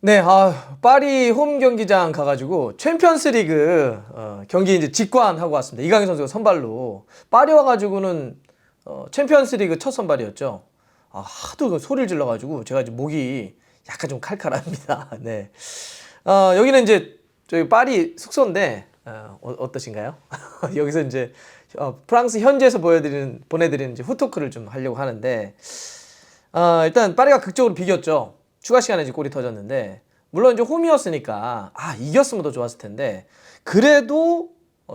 네, 파리 홈 경기장 가가지고 챔피언스리그 경기 이제 직관하고 왔습니다. 이강인 선수가 선발로 파리 와가지고는 챔피언스리그 첫 선발이었죠. 하도 그 소리를 질러가지고 제가 이제 목이 약간 좀 칼칼합니다. 네, 여기는 이제 저희 파리 숙소인데 어떠신가요? 여기서 이제 프랑스 현지에서 보내드리는 이제 후토크를 좀 하려고 하는데 일단 파리가 극적으로 비겼죠. 추가 시간에 이제 골이 터졌는데 물론 이제 홈이었으니까 이겼으면 더 좋았을 텐데 그래도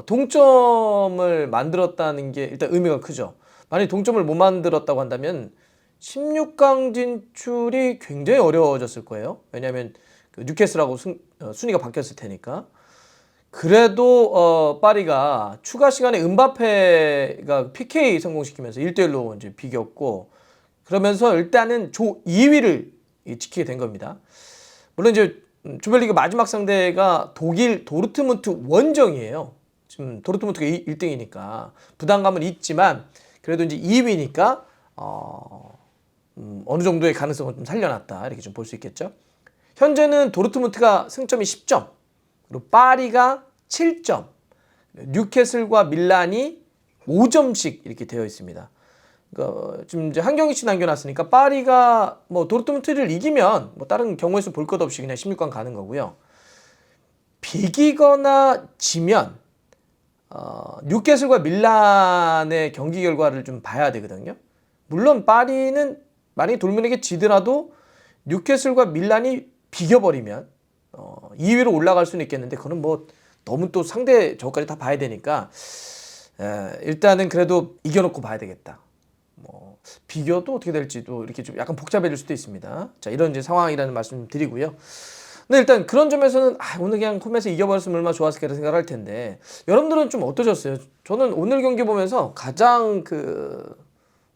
동점을 만들었다는 게 일단 의미가 크죠. 만약에 동점을 못 만들었다고 한다면 16강 진출이 굉장히 어려워졌을 거예요. 왜냐하면 그 뉴캐슬하고 순위가 바뀌었을 테니까. 그래도 파리가 추가 시간에 음바페가 PK 성공시키면서 1대1로 이제 비겼고 그러면서 일단은 조 2위를 지키게 된 겁니다. 물론 이제 조별리그 마지막 상대가 독일 도르트문트 원정이에요. 지금 도르트문트가 1등이니까 부담감은 있지만 그래도 이제 2위니까 어느 정도의 가능성을 좀 살려놨다 이렇게 좀 볼 수 있겠죠. 현재는 도르트문트가 승점이 10점, 그리고 파리가 7점, 뉴캐슬과 밀란이 5점씩 이렇게 되어 있습니다. 지금 이제 한 경기씩 남겨놨으니까 파리가 뭐 도르트문트를 이기면 뭐 다른 경우에서 볼 것 없이 그냥 16강 가는 거고요. 비기거나 지면 뉴캐슬과 밀란의 경기 결과를 좀 봐야 되거든요. 물론 파리는 만약에 돌문에게 지더라도 뉴캐슬과 밀란이 비겨버리면 2위로 올라갈 수는 있겠는데 그건 뭐 너무 또 상대 저까지 다 봐야 되니까 일단은 그래도 이겨놓고 봐야 되겠다. 뭐 비교도 어떻게 될지도 이렇게 좀 약간 복잡해질 수도 있습니다. 자, 이런 이제 상황이라는 말씀 드리고요. 근데 일단 그런 점에서는 오늘 그냥 홈에서 이겨버렸으면 얼마나 좋았을까 생각을 할 텐데 여러분들은 좀 어떠셨어요? 저는 오늘 경기 보면서 가장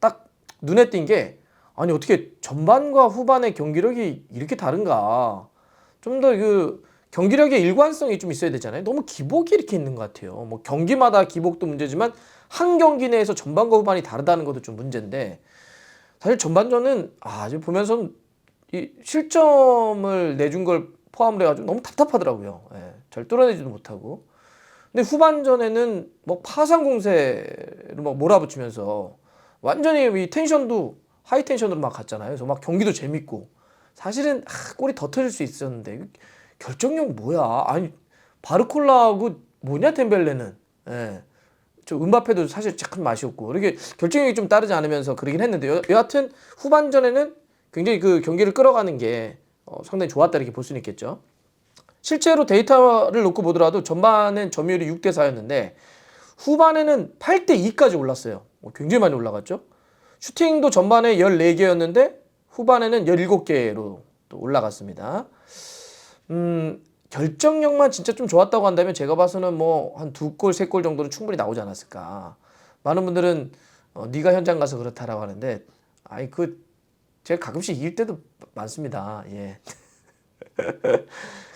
딱 눈에 띈 게 아니 어떻게 전반과 후반의 경기력이 이렇게 다른가? 좀 더 경기력의 일관성이 좀 있어야 되잖아요. 너무 기복이 이렇게 있는 것 같아요. 뭐 경기마다 기복도 문제지만 한 경기 내에서 전반과 후반이 다르다는 것도 좀 문제인데 사실 전반전은 지금 보면서 이 실점을 내준 걸 포함을 해가지고 너무 답답하더라고요. 잘 뚫어내지도 못하고. 근데 후반전에는 뭐 파상 공세를 막 몰아붙이면서 완전히 이 텐션도 하이 텐션으로 막 갔잖아요. 그래서 막 경기도 재밌고 사실은 골이 더 터질 수 있었는데 결정력 뭐야? 아니 바르콜라하고 뭐냐 템벨레는. 저 음바페도 사실 약간 맛이었고 이렇게 결정력이 좀 따르지 않으면서 그러긴 했는데 여하튼 후반전에는 굉장히 그 경기를 끌어가는 게 상당히 좋았다 이렇게 볼 수는 있겠죠. 실제로 데이터를 놓고 보더라도 전반엔 점유율이 6대 4였는데 후반에는 8대 2까지 올랐어요. 굉장히 많이 올라갔죠. 슈팅도 전반에 14개였는데 후반에는 17개로 또 올라갔습니다. 결정력만 진짜 좀 좋았다고 한다면 제가 봐서는 뭐 한 2골, 3골 정도는 충분히 나오지 않았을까. 많은 분들은 네가 현장 가서 그렇다라고 하는데 제가 가끔씩 이길 때도 많습니다. 예.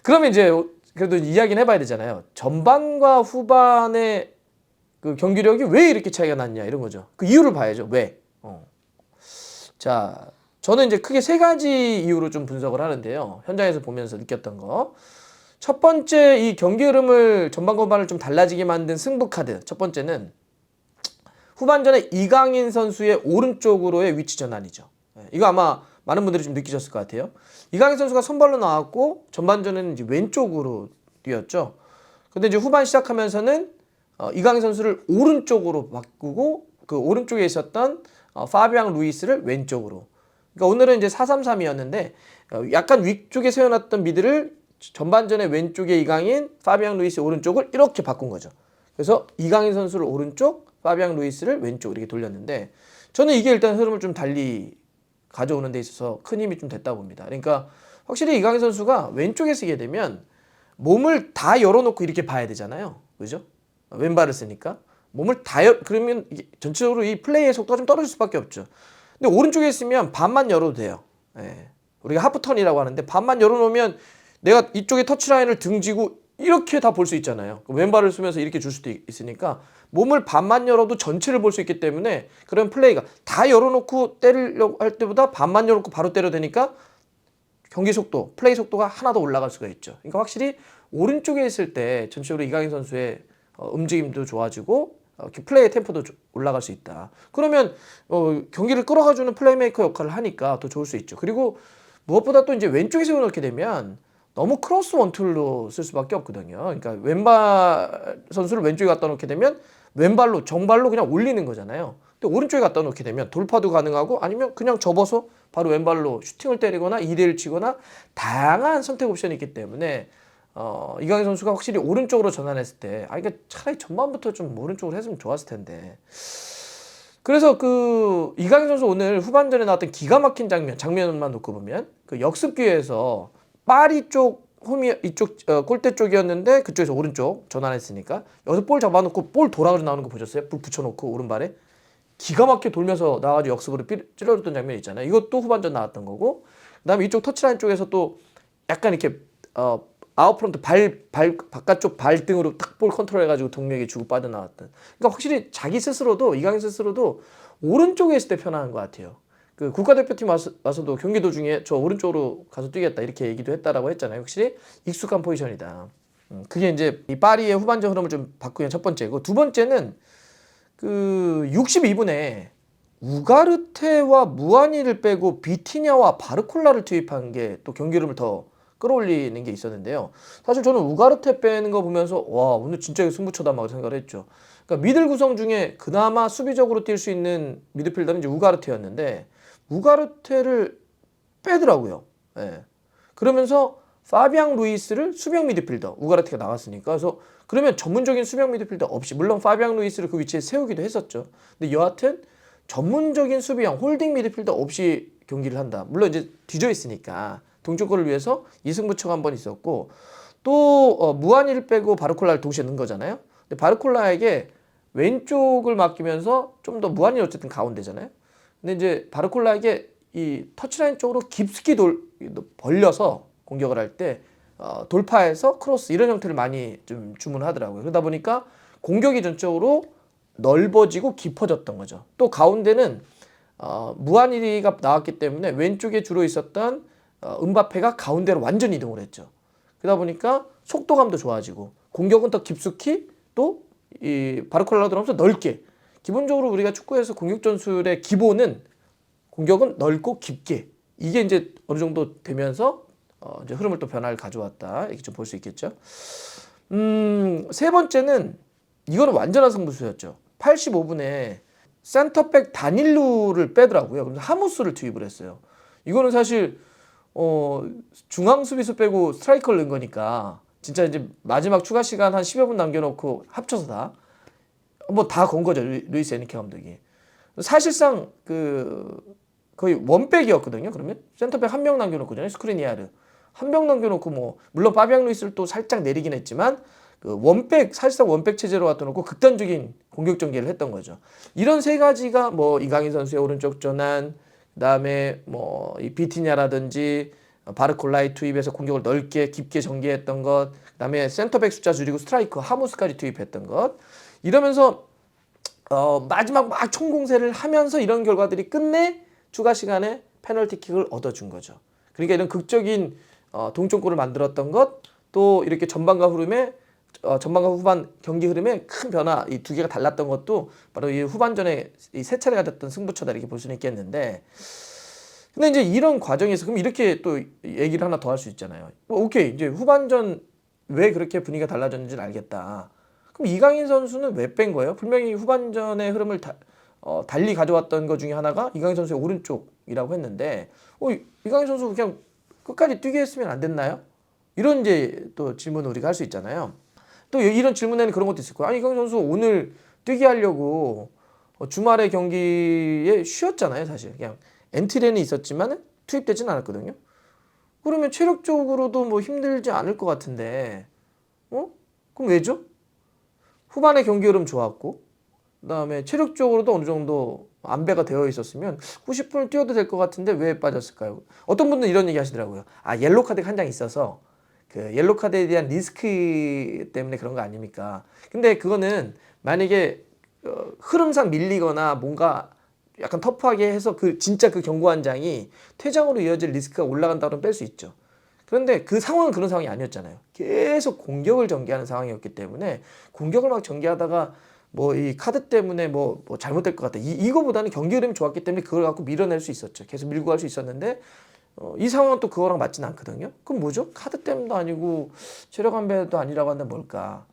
그러면 이제 그래도 이야기는 해봐야 되잖아요. 전반과 후반의 그 경기력이 왜 이렇게 차이가 났냐 이런 거죠. 그 이유를 봐야죠. 왜? 자, 저는 이제 크게 세 가지 이유로 좀 분석을 하는데요. 현장에서 보면서 느꼈던 거. 첫 번째, 이 경기 흐름을 전반과 후반을 좀 달라지게 만든 승부 카드. 첫 번째는 후반전에 이강인 선수의 오른쪽으로의 위치 전환이죠. 이거 아마 많은 분들이 좀 느끼셨을 것 같아요. 이강인 선수가 선발로 나왔고 전반전에는 이제 왼쪽으로 뛰었죠. 근데 이제 후반 시작하면서는 이강인 선수를 오른쪽으로 바꾸고 그 오른쪽에 있었던 파비앙 루이스를 왼쪽으로. 그러니까 오늘은 이제 4-3-3이었는데 약간 위쪽에 세워놨던 미드를 전반전에 왼쪽에 이강인, 파비앙 루이스 오른쪽을 이렇게 바꾼 거죠. 그래서 이강인 선수를 오른쪽, 파비앙 루이스를 왼쪽 이렇게 돌렸는데 저는 이게 일단 흐름을 좀 달리 가져오는 데 있어서 큰 힘이 좀 됐다고 봅니다. 그러니까 확실히 이강인 선수가 왼쪽에 쓰게 되면 몸을 다 열어놓고 이렇게 봐야 되잖아요. 그죠? 왼발을 쓰니까. 그러면 전체적으로 이 플레이의 속도가 좀 떨어질 수밖에 없죠. 근데 오른쪽에 있으면 반만 열어도 돼요. 우리가 하프턴이라고 하는데 반만 열어놓으면 내가 이쪽에 터치라인을 등지고 이렇게 다 볼 수 있잖아요. 왼발을 쓰면서 이렇게 줄 수도 있으니까 몸을 반만 열어도 전체를 볼 수 있기 때문에 그런 플레이가 다 열어놓고 때리려고 할 때보다 반만 열어놓고 바로 때려야 되니까 경기 속도, 플레이 속도가 하나 더 올라갈 수가 있죠. 그러니까 확실히 오른쪽에 있을 때 전체적으로 이강인 선수의 움직임도 좋아지고 플레이의 템포도 올라갈 수 있다. 그러면 경기를 끌어가주는 플레이메이커 역할을 하니까 더 좋을 수 있죠. 그리고 무엇보다 또 이제 왼쪽에 세워놓게 되면 너무 크로스 원툴로 쓸 수밖에 없거든요. 그러니까 왼발 선수를 왼쪽에 갖다 놓게 되면 왼발로 정발로 그냥 올리는 거잖아요. 근데 오른쪽에 갖다 놓게 되면 돌파도 가능하고 아니면 그냥 접어서 바로 왼발로 슈팅을 때리거나 2대1 치거나 다양한 선택 옵션이 있기 때문에 이강인 선수가 확실히 오른쪽으로 전환했을 때 그러니까 차라리 전반부터 좀 오른쪽으로 했으면 좋았을 텐데. 그래서 그 이강인 선수 오늘 후반전에 나왔던 기가 막힌 장면만 놓고 보면 그 역습 기회에서 파리 쪽 홈이 이쪽 골대 쪽이었는데 그쪽에서 오른쪽 전환했으니까 여기서 볼 잡아놓고 볼 돌아가서 나오는 거 보셨어요? 볼 붙여놓고 오른발에 기가 막히게 돌면서 나와가지고 역습으로 찔러줬던 장면이 있잖아요. 이것도 후반전 나왔던 거고, 그다음에 이쪽 터치라인 쪽에서 또 약간 이렇게 아웃프론트 바깥쪽 발등으로 딱 볼 컨트롤해가지고 동료에게 주고 빠져나왔던. 그러니까 확실히 자기 스스로도 이강인 스스로도 오른쪽에 있을 때 편안한 것 같아요. 그 국가대표팀 와서도 경기 도중에 저 오른쪽으로 가서 뛰겠다 이렇게 얘기도 했다라고 했잖아요. 확실히 익숙한 포지션이다. 그게 이제 이 파리의 후반전 흐름을 좀 바꾸기 위한 첫 번째고, 두 번째는 그 62분에 우가르테와 무아니를 빼고 비티냐와 바르콜라를 투입한 게 또 경기 흐름을 더 끌어올리는 게 있었는데요. 사실 저는 우가르테 빼는 거 보면서 와, 오늘 진짜 승부처다 막 생각을 했죠. 그러니까 미들 구성 중에 그나마 수비적으로 뛸 수 있는 미드필더는 이제 우가르테였는데 우가르테를 빼더라고요. 예. 그러면서 파비앙 루이스를 수비형 미드필더, 우가르테가 나갔으니까. 그래서 그러면 전문적인 수비형 미드필더 없이, 물론 파비앙 루이스를 그 위치에 세우기도 했었죠. 근데 여하튼 전문적인 수비형 홀딩 미드필더 없이 경기를 한다. 물론 이제 뒤져 있으니까 동쪽골을 위해서 이승부처가 한 번 있었고, 또 무아니를 빼고 바르콜라를 동시에 넣은 거잖아요. 근데 바르콜라에게 왼쪽을 맡기면서 좀 더, 무아니 어쨌든 가운데잖아요. 근데 이제 바르콜라에게 이 터치라인 쪽으로 깊숙이 벌려서 공격을 할 때 돌파해서 크로스 이런 형태를 많이 좀 주문하더라고요. 그러다 보니까 공격이 전적으로 넓어지고 깊어졌던 거죠. 또 가운데는 무아니가 나왔기 때문에 왼쪽에 주로 있었던 음바페가 가운데로 완전 이동을 했죠. 그러다 보니까 속도감도 좋아지고 공격은 더 깊숙이, 또 이 바르콜라로 들어오면서 넓게. 기본적으로 우리가 축구에서 공격 전술의 기본은 공격은 넓고 깊게, 이게 이제 어느 정도 되면서 이제 흐름을 또 변화를 가져왔다, 이렇게 좀 볼 수 있겠죠. 세 번째는 이거는 완전한 승부수였죠. 85분에 센터백 다닐루를 빼더라고요. 그래서 하무스를 투입을 했어요. 이거는 사실 중앙 수비수 빼고 스트라이커를 넣은 거니까 진짜 이제 마지막 추가 시간 한 10여 분 남겨놓고 합쳐서 다 건 거죠. 루이스 에니케 감독이. 사실상 거의 원백이었거든요. 그러면 센터백 한 명 남겨놓고잖아요. 스크리니아르 한 명 남겨놓고, 뭐 물론 파비앙 루이스를 또 살짝 내리긴 했지만 그 원백, 사실상 원백 체제로 갖다 놓고 극단적인 공격 전개를 했던 거죠. 이런 세 가지가 뭐 이강인 선수의 오른쪽 전환, 그다음에 뭐 이 비티냐라든지 바르콜라의 투입해서 공격을 넓게 깊게 전개했던 것, 그다음에 센터백 숫자 줄이고 스트라이커 하무스까지 투입했던 것, 이러면서 마지막 막 총공세를 하면서 이런 결과들이 끝내 추가 시간에 페널티킥을 얻어준 거죠. 그러니까 이런 극적인 동점골을 만들었던 것, 또 이렇게 전반과 후반 경기 흐름에 큰 변화, 이 두 개가 달랐던 것도 바로 이 후반전에 이 세 차례가 됐던 승부처다, 이렇게 볼 수는 있겠는데, 근데 이제 이런 과정에서 그럼 이렇게 또 얘기를 하나 더 할 수 있잖아요. 오케이, 이제 후반전 왜 그렇게 분위기가 달라졌는지는 알겠다. 그럼 이강인 선수는 왜 뺀 거예요? 분명히 후반전의 흐름을 달리 가져왔던 것 중에 하나가 이강인 선수의 오른쪽이라고 했는데, 이강인 선수 그냥 끝까지 뛰게 했으면 안 됐나요? 이런 이제 또 질문을 우리가 할 수 있잖아요. 또 이런 질문에는 그런 것도 있을 거예요. 아니, 이강인 선수 오늘 뛰게 하려고 주말에 경기에 쉬었잖아요. 사실 그냥 엔트리는 있었지만 투입되진 않았거든요. 그러면 체력적으로도 뭐 힘들지 않을 것 같은데, 그럼 왜죠? 후반에 경기 흐름 좋았고, 그다음에 체력적으로도 어느 정도 안배가 되어 있었으면 90분을 뛰어도 될 것 같은데 왜 빠졌을까요? 어떤 분들은 이런 얘기 하시더라고요. 옐로 카드가 한 장 있어서 그 옐로 카드에 대한 리스크 때문에 그런 거 아닙니까? 근데 그거는 만약에 흐름상 밀리거나 뭔가 약간 터프하게 해서 그 진짜 그 경고 한 장이 퇴장으로 이어질 리스크가 올라간다면 뺄 수 있죠. 그런데 그 상황은 그런 상황이 아니었잖아요. 계속 공격을 전개하는 상황이었기 때문에 공격을 막 전개하다가 뭐 이 카드 때문에 뭐 잘못될 것 같다. 이거보다는 경기 흐름이 좋았기 때문에 그걸 갖고 밀어낼 수 있었죠. 계속 밀고 갈 수 있었는데 이 상황은 또 그거랑 맞지는 않거든요. 그럼 뭐죠? 카드 때문도 아니고 체력 안배도 아니라고 한다면 뭘까?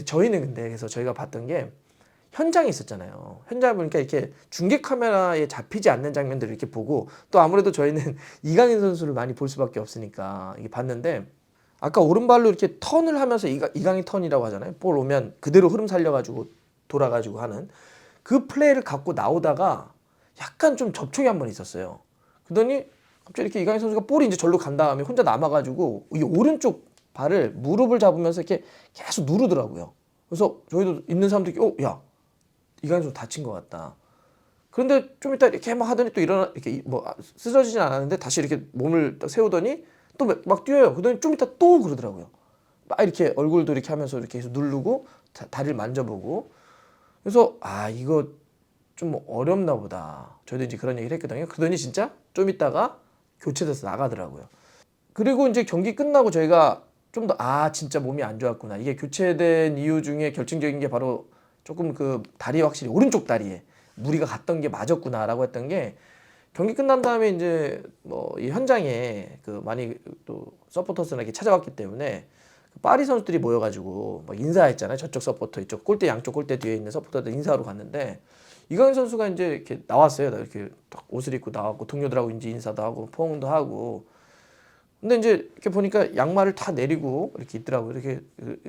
저희는 근데 그래서 저희가 봤던 게 현장에 있었잖아요. 현장에 보니까 이렇게 중계 카메라에 잡히지 않는 장면들을 이렇게 보고 또 아무래도 저희는 이강인 선수를 많이 볼 수밖에 없으니까 이게 봤는데 아까 오른발로 이렇게 턴을 하면서 이강인 턴이라고 하잖아요. 볼 오면 그대로 흐름 살려가지고 돌아가지고 하는 그 플레이를 갖고 나오다가 약간 좀 접촉이 한 번 있었어요. 그러더니 갑자기 이렇게 이강인 선수가 볼이 이제 절로 간 다음에 혼자 남아가지고 이 오른쪽 발을 무릎을 잡으면서 이렇게 계속 누르더라고요. 그래서 저희도 있는 사람들이 야 이강인 선수 다친 것 같다. 그런데 좀 이따 이렇게 막 하더니 또 일어나 이렇게 뭐 쓰러지진 않았는데 다시 이렇게 몸을 딱 세우더니 또 막 뛰어요. 그러더니 좀 이따 또 그러더라고요. 막 이렇게 얼굴도 이렇게 하면서 이렇게 계속 누르고 다리를 만져보고 그래서 이거 좀 어렵나 보다. 저희도 이제 그런 얘기를 했거든요. 그러더니 진짜 좀 있다가 교체돼서 나가더라고요. 그리고 이제 경기 끝나고 저희가 좀 더 진짜 몸이 안 좋았구나. 이게 교체된 이유 중에 결정적인 게 바로 조금 그 다리에 확실히 오른쪽 다리에 무리가 갔던 게 맞았구나라고 했던 게 경기 끝난 다음에 이제 뭐 이 현장에 그 많이 또 서포터스나 이렇게 찾아왔기 때문에 파리 선수들이 모여가지고 막 인사했잖아요. 저쪽 서포터, 이쪽 골대 양쪽 골대 뒤에 있는 서포터들 인사하러 갔는데 이강인 선수가 이제 이렇게 나왔어요. 이렇게 딱 옷을 입고 나왔고 동료들하고 이제 인사도 하고 포옹도 하고. 근데 이제 이렇게 보니까 양말을 다 내리고 이렇게 있더라고요. 이렇게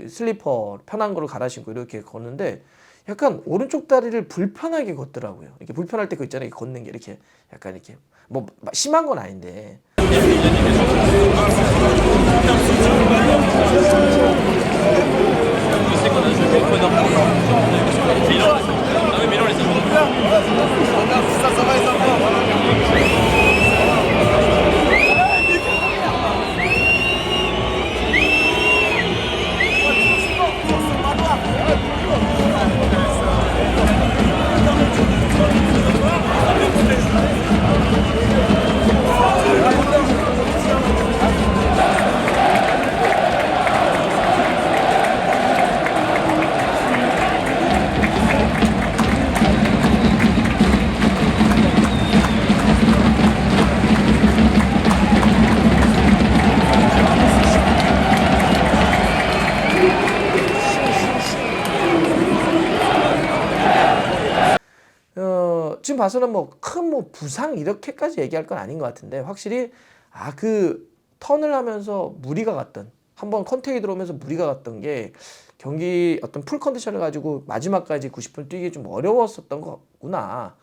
슬리퍼 편한 거를 갈아 신고 이렇게 걷는데 약간 오른쪽 다리를 불편하게 걷더라고요. 이렇게 불편할 때 그 있잖아요. 이렇게 걷는 게 이렇게 약간 이렇게 뭐 심한 건 아닌데. 지금 봐서는 뭐 큰 부상 이렇게까지 얘기할 건 아닌 것 같은데 확실히 그 턴을 하면서 무리가 갔던 한번 컨택이 들어오면서 무리가 갔던 게 경기 어떤 풀 컨디션을 가지고 마지막까지 90분 뛰기 좀 어려웠었던 거구나.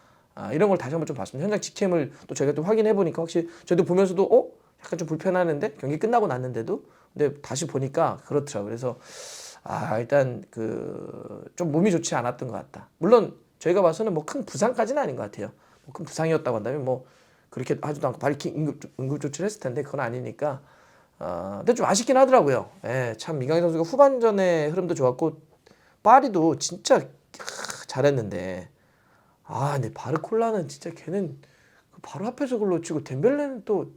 이런 걸 다시 한번 좀 봤습니다. 현장 직캠을 또 저희가 또 확인해 보니까 확실히 저희도 보면서도 약간 좀 불편하는데 경기 끝나고 났는데도 근데 다시 보니까 그렇더라고요. 그래서 일단 그 좀 몸이 좋지 않았던 것 같다. 물론 저희가 봐서는 뭐 큰 부상까지는 아닌 것 같아요. 뭐 큰 부상이었다고 한다면 뭐 그렇게 하지도 않고 바로 응급 조치를 했을 텐데 그건 아니니까. 근데 좀 아쉽긴 하더라고요. 참 이강인 선수가 후반전에 흐름도 좋았고 파리도 진짜 잘했는데 근데 바르콜라는 진짜 걔는 바로 앞에서 그걸 놓치고 덴벨레는 또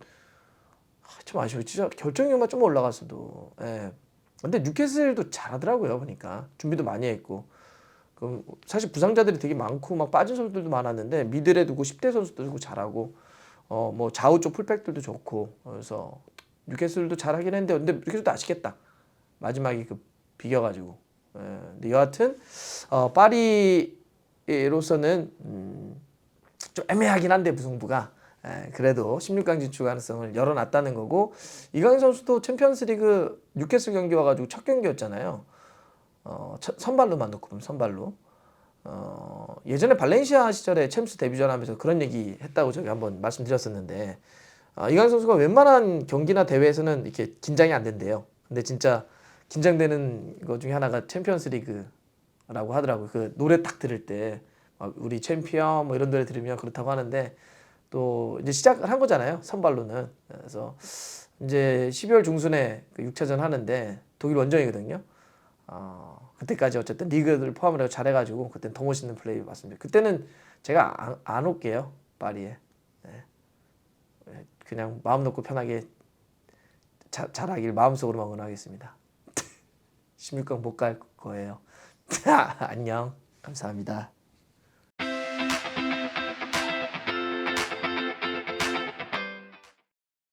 참 아쉬워. 진짜 결정력만 좀 올라갔어도. 근데 뉴캐슬도 잘하더라고요. 보니까 준비도 많이 했고. 사실 부상자들이 되게 많고 막 빠진 선수들도 많았는데 미들에 두고 10대 선수들도 잘하고 뭐 좌우 쪽 풀백들도 좋고 그래서 뉴캐슬도 잘하긴 했는데 근데 뉴캐슬도 아쉽겠다. 마지막에 비겨가지고. 근데 여하튼 파리로서는 좀 애매하긴 한데 무승부가 그래도 16강 진출 가능성을 열어놨다는 거고 이강인 선수도 챔피언스리그 뉴캐슬 경기 와가지고 첫 경기였잖아요. 선발로만 놓고 보면 선발로 예전에 발렌시아 시절에 챔스 데뷔전 하면서 그런 얘기 했다고 저기 한번 말씀드렸었는데 이강인 선수가 웬만한 경기나 대회에서는 이렇게 긴장이 안 된대요. 근데 진짜 긴장되는 것 중에 하나가 챔피언스 리그라고 하더라고요. 그 노래 딱 들을 때 우리 챔피언 뭐 이런 노래 들으면 그렇다고 하는데 또 이제 시작을 한 거잖아요. 선발로는. 그래서 이제 12월 중순에 그 6차전 하는데 독일 원정이거든요. 그때까지 어쨌든 리그를 포함을 해서 잘해가지고 그때는 더 멋있는 플레이 봤습니다. 그때는 제가 안 올게요 파리에. 네. 그냥 마음 놓고 편하게 잘하길 마음속으로만 응원하겠습니다. 16강 못 갈 거예요. 안녕. 감사합니다.